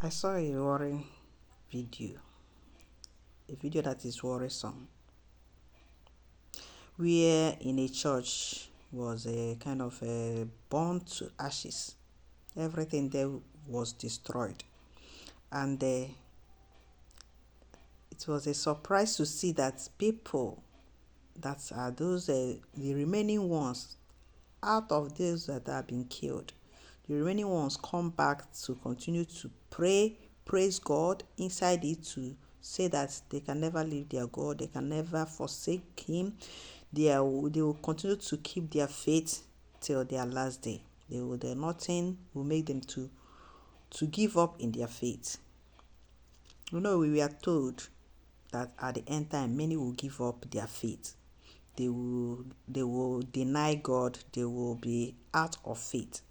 I saw a worrying video, a video that is worrisome, where in a church was a kind of a burnt to ashes. Everything there was destroyed, and it was a surprise to see that people that are those the remaining ones out of those that have been killed, the remaining ones come back to continue to pray, praise God inside it, to say that they can never leave their God, they can never forsake Him. They will continue to keep their faith till their last day. Nothing will make them to give up in their faith. We were told that at the end time, many will give up their faith. They will deny God, they will be out of faith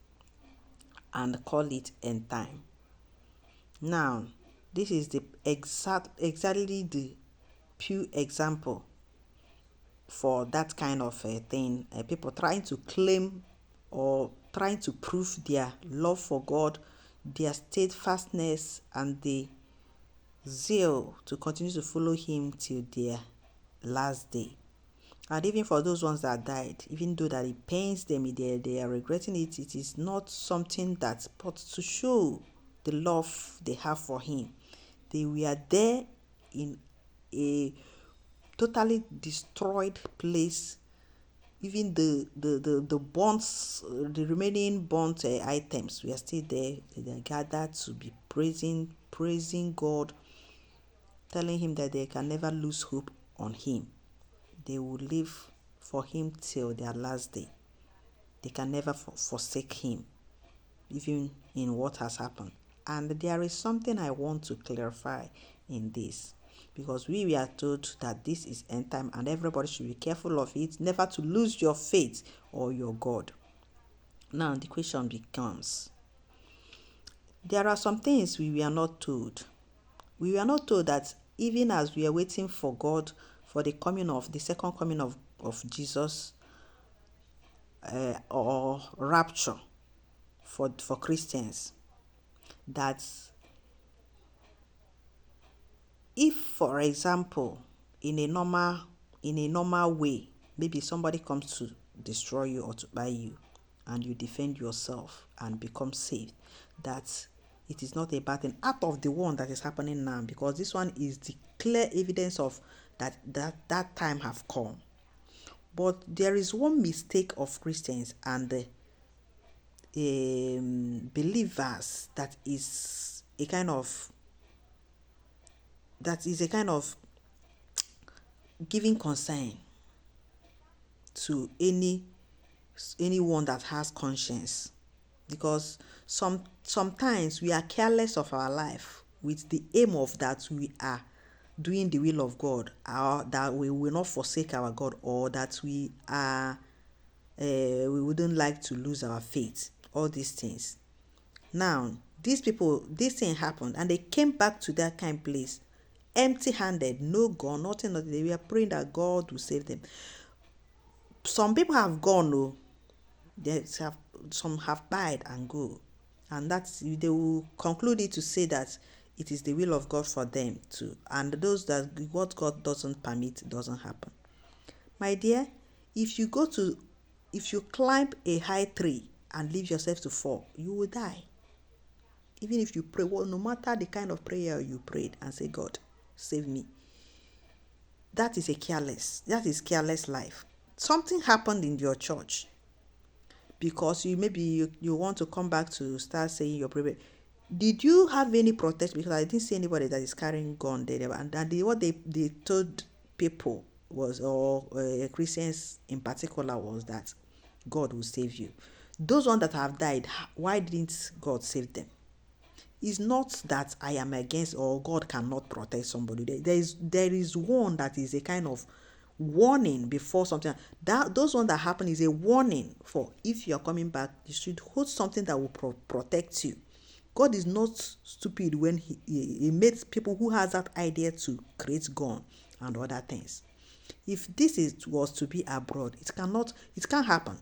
and call it end time. Now, this is the exactly the pure example for that kind of a thing. People trying to claim or trying to prove their love for God, their steadfastness, and the zeal to continue to follow Him till their last day. And even for those ones that died, even though that it pains them, they are regretting it, it is not something that, but to show the love they have for Him. They were there in a totally destroyed place. Even the bonds, the remaining bond items were still there. They are gathered to be praising God, telling Him that they can never lose hope on Him. They will live for Him till their last day. They can never forsake Him, even in what has happened. And there is something I want to clarify in this, because we were told that this is end time and everybody should be careful of it, never to lose your faith or your God. Now the question becomes, there are some things we were not told. We were not told that even as we are waiting for God, for the second coming of Jesus, or rapture for Christians, that if, for example, in a normal way, maybe somebody comes to destroy you or to buy you, and you defend yourself and become saved, that it is not a bad thing out of the one that is happening now, because this one is the clear evidence of that time have come. But there is one mistake of Christians and believers that is a kind of giving concern to anyone that has conscience, because sometimes we are careless of our life with the aim of that we are doing the will of God, or that we will not forsake our God, or that we wouldn't like to lose our faith. All these things. Now, these people, this thing happened, and they came back to that kind of place empty-handed, no gun, nothing. They were praying that God will save them. Some people have gone, no. Some have died and go, and that's, they will conclude it to say that it is the will of God for them to, and those that what God doesn't permit doesn't happen. My dear, if you climb a high tree and leave yourself to fall, you will die. Even if you pray, well, no matter the kind of prayer you prayed and say, God, save me, that is careless life. Something happened in your church, because you want to come back to start saying your prayer. Did you have any protection? Because I didn't see anybody that is carrying gun there. And what they told people was, or Christians in particular, was that God will save you. Those ones that have died, why didn't God save them? It's not that I am against or God cannot protect somebody. There is one that is a kind of warning before something. Those ones that happen is a warning for, if you are coming back, you should hold something that will protect you. God is not stupid when he made people who has that idea to create gun and other things. If this was to be abroad, it can't happen.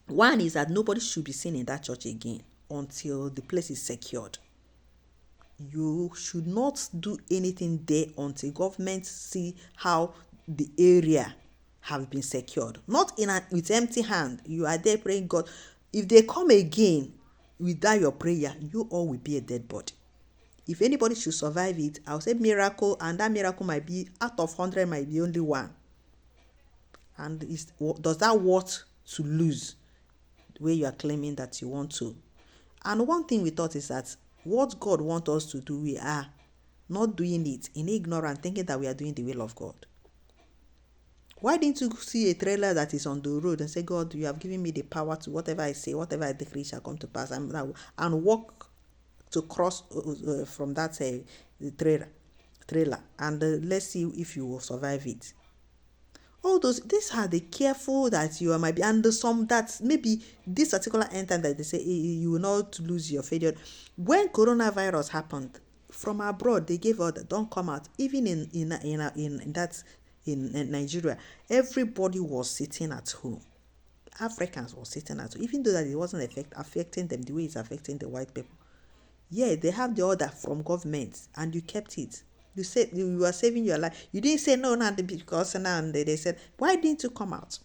One is that nobody should be seen in that church again until the place is secured. You should not do anything there until government see how the area have been secured. Not with empty hand. You are there praying God. If they come again without your prayer, you all will be a dead body. If anybody should survive it, I'll say miracle, and that miracle might be out of 100 might be only one. And does that worth to lose the way you are claiming that you want to? And one thing we thought is that what God wants us to do, we are not doing it in ignorance, thinking that we are doing the will of God. Why didn't you see a trailer that is on the road and say, God, you have given me the power to whatever I say, whatever I decree shall come to pass, and walk to cross from that trailer, and let's see if you will survive it. All these are the careful that you might be, and some that maybe this particular end time that they say you will not lose your failure. When coronavirus happened from abroad, they gave out don't come out. Even in Nigeria, everybody was sitting at home. Africans were sitting at home, even though that it wasn't affecting them the way it's affecting the white people. Yeah, they have the order from government, and you kept it. You said you were saving your life. You didn't say no, because now they said, why didn't you come out?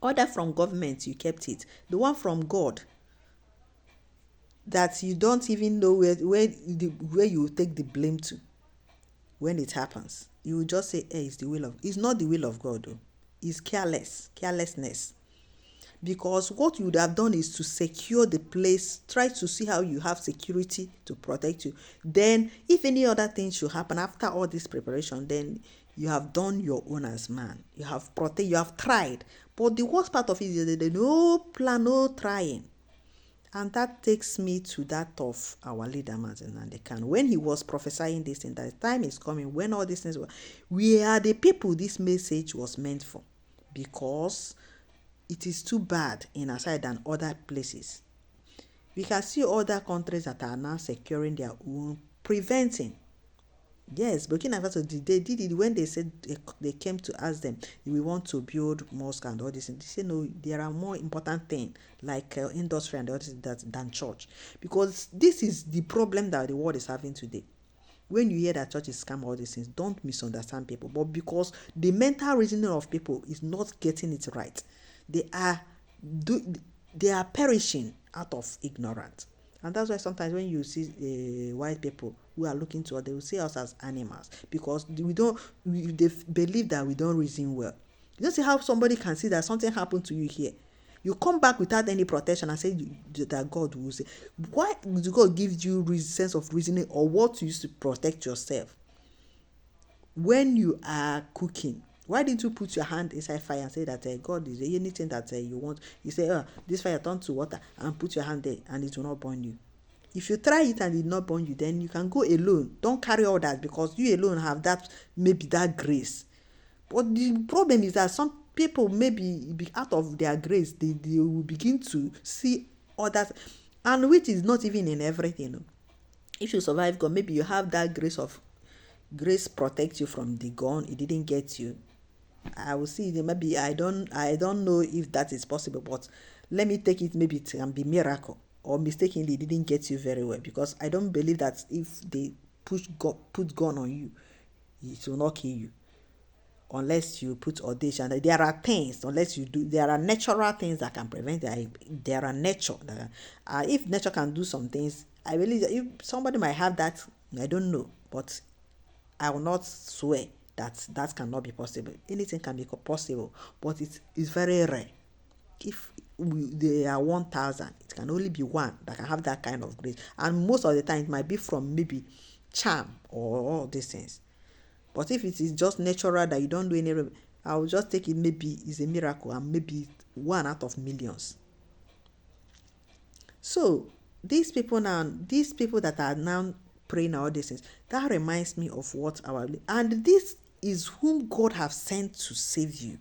Order from government, you kept it. The one from God, that you don't even know where you take the blame to when it happens. You will just say, hey, it's not the will of God, though. It's carelessness. Because what you would have done is to secure the place, try to see how you have security to protect you. Then, if any other thing should happen after all this preparation, then you have done your own as man. You have you have tried. But the worst part of it is that no plan, no trying. And that takes me to that of our leader, Martin Nandekan. When he was prophesying this thing, that time is coming when all these things were, we are the people this message was meant for. Because it is too bad in Asai than other places. We can see other countries that are now securing their own, preventing. Yes, Burkina Faso, they did it when they said they came to ask them, we want to build mosque and all this. And they say, no, there are more important things like industry and all this than church. Because this is the problem that the world is having today. When you hear that church is scam, all these things, don't misunderstand people. But because the mental reasoning of people is not getting it right, they are perishing out of ignorance. And that's why sometimes when you see white people who are looking to us, they will see us as animals, because they believe that we don't reason well. You don't see how somebody can see that something happened to you here. You come back without any protection and say that God will say, why did God give you sense of reasoning, or what you use to protect yourself? When you are cooking, why didn't you put your hand inside fire and say that God is anything that you want? You say, this fire turn to water, and put your hand there and it will not burn you. If you try it and it not burn you, then you can go alone. Don't carry all that, because you alone have that, maybe that grace. But the problem is that some people maybe out of their grace, they will begin to see others, and which is not even in everything. If you survive God, maybe you have that grace protect you from the gun, it didn't get you. I will see, maybe I don't know if that is possible, but let me take it, maybe it can be miracle, or mistakenly it didn't get you very well, because I don't believe that if they put gun on you, it will not kill you, unless you put audition. There are things, unless you do, there are natural things that can prevent it. There are nature that, if nature can do some things, I believe that if somebody might have that, I don't know, but I will not swear that cannot be possible. Anything can be possible, but it's very rare. If there are 1,000, it can only be one that can have that kind of grace, and most of the time it might be from maybe charm or all these things. But if it is just natural that you don't do any, I will just take it maybe it's a miracle, and maybe one out of millions. So these people that are now praying all these things, that reminds me of what and this is whom God have sent to save you.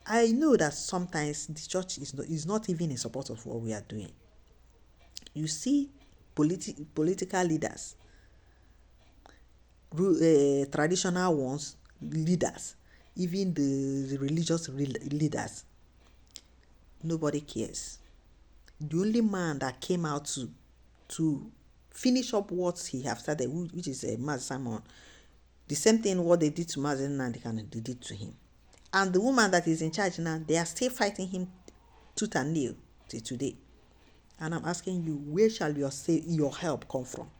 I know that sometimes the church is not even in support of what we are doing. You see political leaders, traditional ones, leaders, even the religious leaders, nobody cares. The only man that came out to finish up what he have started, which is Mazi Simon. The same thing what they did to Mazi Nnamdi they did to him. And the woman that is in charge now, they are still fighting him tooth and nail till today. And I'm asking you, where shall your help come from?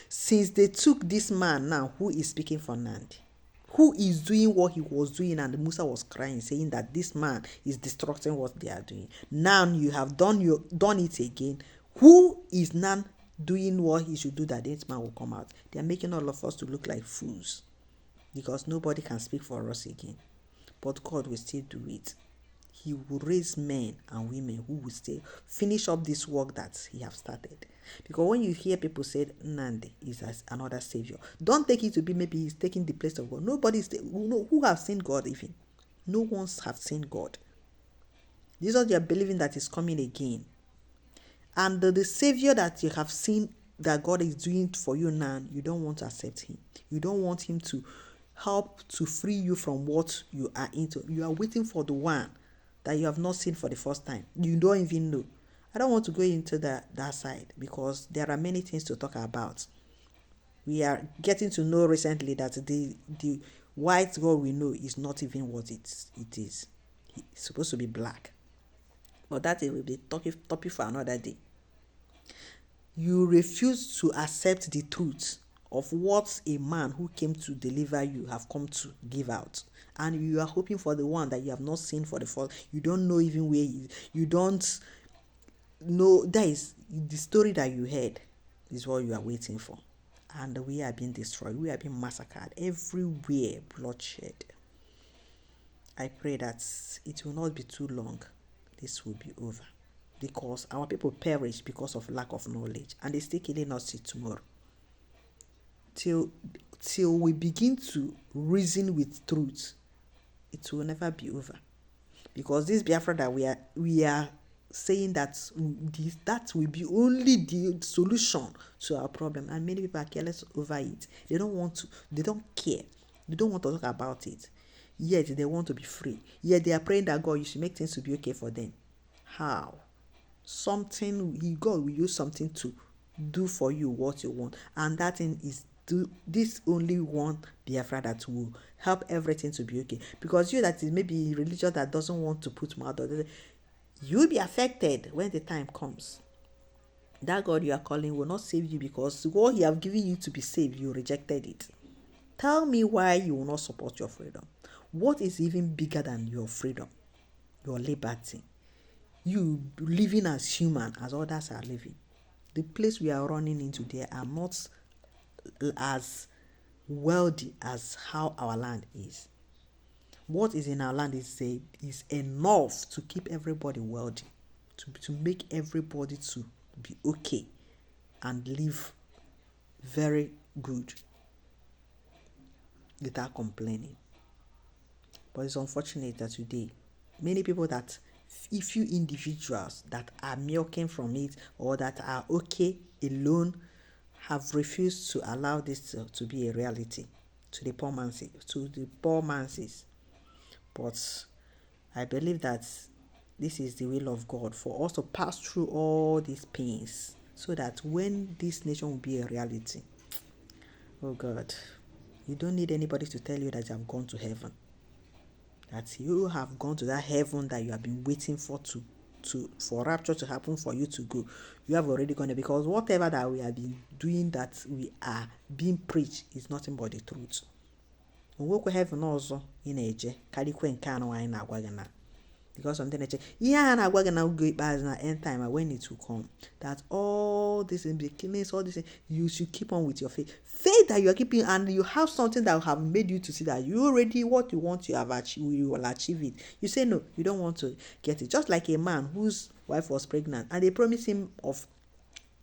Since they took this man now, who is speaking for Nnamdi, who is doing what he was doing, and Musa was crying, saying that this man is destructing what they are doing. Now you have done it again. Who is now doing what he should do that this man will come out? They are making all of us to look like fools, because nobody can speak for us again. But God will still do it. He will raise men and women who will still finish up this work that he have started. Because when you hear people say Nnamdi is as another savior, don't take it to be maybe he's taking the place of God. Nobody is who have seen God even. No one have seen God. These are they are believing that is coming again. And the savior that you have seen that God is doing for you now, you don't want to accept him. You don't want him to help to free you from what you are into. You are waiting for the one that you have not seen for the first time. You don't even know. I don't want to go into that side because there are many things to talk about. We are getting to know recently that the white God we know is not even what it is. It's supposed to be black. But that will be topic for another day. You refuse to accept the truth of what a man who came to deliver you have come to give out. And you are hoping for the one that you have not seen for the first. You don't know even where he is. You don't know. That is the story that you heard is what you are waiting for. And we are being destroyed. We are being massacred. Everywhere, bloodshed. I pray that it will not be too long. This will be over. Because our people perish because of lack of knowledge. And they still killing us till tomorrow. Till we begin to reason with truth, it will never be over. Because this Biafra that we are saying that will be only the solution to our problem, and many people are careless over it. They don't care. They don't want to talk about it. Yet they want to be free. Yet they are praying that God, you should make things to be okay for them. How? God will use something to do for you what you want, and that thing is this only one Biafra that will help everything to be okay. Because you that is maybe religion that doesn't want to put mouth, you will be affected when the time comes. That God you are calling will not save you because what he have given you to be saved, you rejected it. Tell me why you will not support your freedom. What is even bigger than your freedom? Your liberty. You living as human as others are living. The place we are running into there are not as wealthy as how our land is. What is in our land is enough to keep everybody wealthy, to make everybody to be okay and live very good without complaining. But it's unfortunate that today, many people that, if you individuals that are milking from it or that are okay alone, have refused to allow this to be a reality to the poor masses. But I believe that this is the will of God for us to pass through all these pains so that when this nation will be a reality, oh God, you don't need anybody to tell you that you have gone to heaven. That you have gone to that heaven that you have been waiting for for rapture to happen for you to go. You have already gone there, because whatever that we have been doing that we are being preached is nothing but the truth. Onwekwe heaven ọzọ ị na-eje karịkwe nke anụ anyị na-agwa gị na, because something na-eche ihe a na-agwa gị na oge ikpeazụ na end time when it will come, that all this in the killings, all this, you should keep on with your faith that you are keeping, and you have something that have made you to see that you already what you want, you have achieved, you will achieve it. You say no, you don't want to get it. Just like a man whose wife was pregnant and they promised him of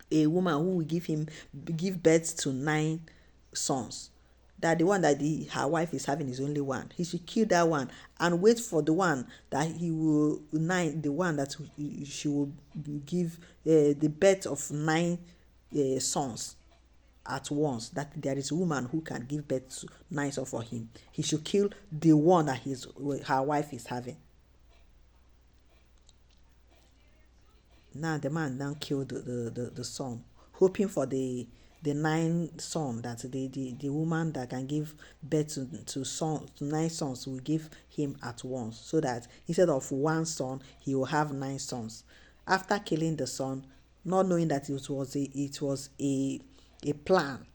a woman who will give birth to 9 sons, that the one that her wife is having is only one. He should kill that one and wait for the one that the one that she will give the birth of 9 sons at once. That there is a woman who can give birth to 9 sons for him. He should kill the one that her wife is having. Now the man now killed the son, hoping for the the 9 son, that the woman that can give birth to 9 sons will give him at once, so that instead of 1 son he will have 9 sons. After killing the son, not knowing that it was a plan.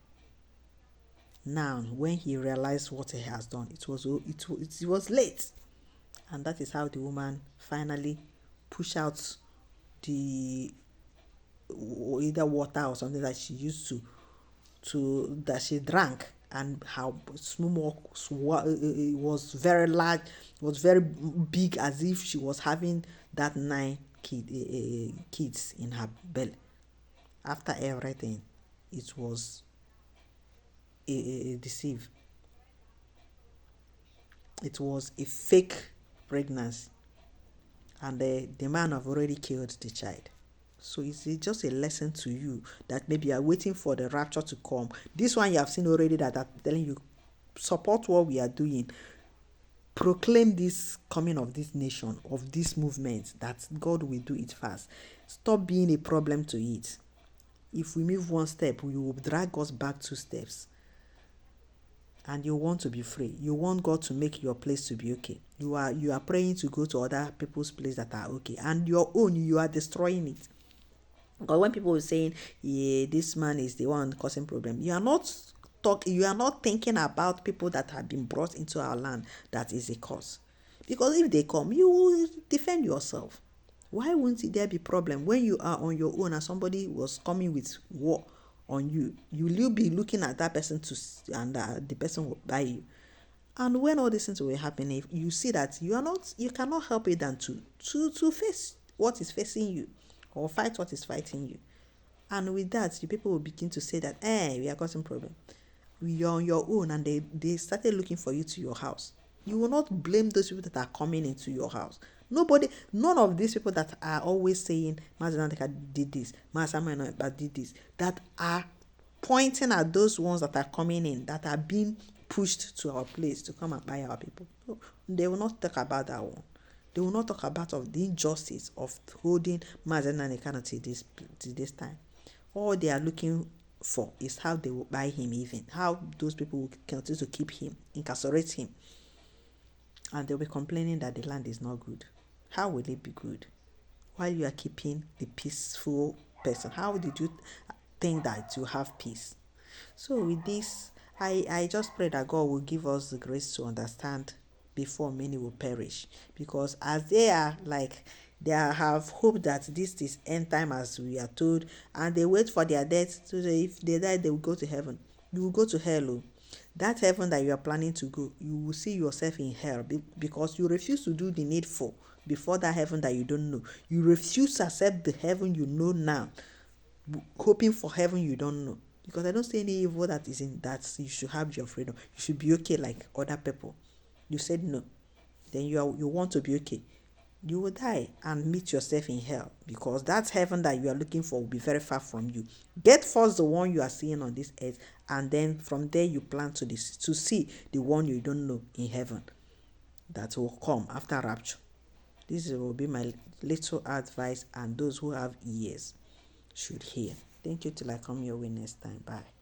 Now when he realized what he has done, it was late. And that is how the woman finally pushed out the either water or something that she used to that she drank, and her stomach was very large, was very big, as if she was having that 9 kids in her belly. After everything, it was a deceive. It was a fake pregnancy, and the man have already killed the child. So it's just a lesson to you that maybe you are waiting for the rapture to come. This one you have seen already, that I'm telling you, support what we are doing. Proclaim this coming of this nation, of this movement, that God will do it fast. Stop being a problem to it. If we move 1 step, we will drag us back 2 steps. And you want to be free. You want God to make your place to be okay. You are praying to go to other people's place that are okay, and your own, you are destroying it. Because when people are saying, yeah, this man is the one causing problem, you are not thinking about people that have been brought into our land that is a cause. Because if they come, you will defend yourself. Why won't there be problem when you are on your own and somebody was coming with war on you? Will you be looking at that person and the person will buy you? And when all these things will happen, if you see that you cannot help it than to face what is facing you, or fight what is fighting you. And with that, the people will begin to say that, we are causing problem. You're on your own, and they started looking for you to your house. You will not blame those people that are coming into your house. None of these people that are always saying, Mazanandeka did this, Mazamana did this, that are pointing at those ones that are coming in, that are being pushed to our place to come and buy our people. No, they will not talk about that one. They will not talk about of the injustice of holding Mazen and Ekano to this time. All they are looking for is how they will buy him, even how those people will continue to keep him, incarcerate him. And they'll be complaining that the land is not good. How will it be good while you are keeping the peaceful person? How did you think that you have peace? So with this, I just pray that God will give us the grace to understand before many will perish. Because as they are they have hope that this is end time, as we are told, and they wait for their death. So if they die, they will go to heaven. You will go to hell. That heaven that you are planning to go, you will see yourself in hell, because you refuse to do the needful before that heaven that you don't know. You refuse to accept the heaven you know now, hoping for heaven you don't know. Because I don't see any evil that is in that. You should have your freedom. You should be okay like other people. You said no. Then you want to be okay. You will die and meet yourself in hell, because that heaven that you are looking for will be very far from you. Get first the one you are seeing on this earth, and then from there you plan to see the one you don't know in heaven that will come after rapture. This will be my little advice, and those who have ears should hear. Thank you till I come your way next time. Bye.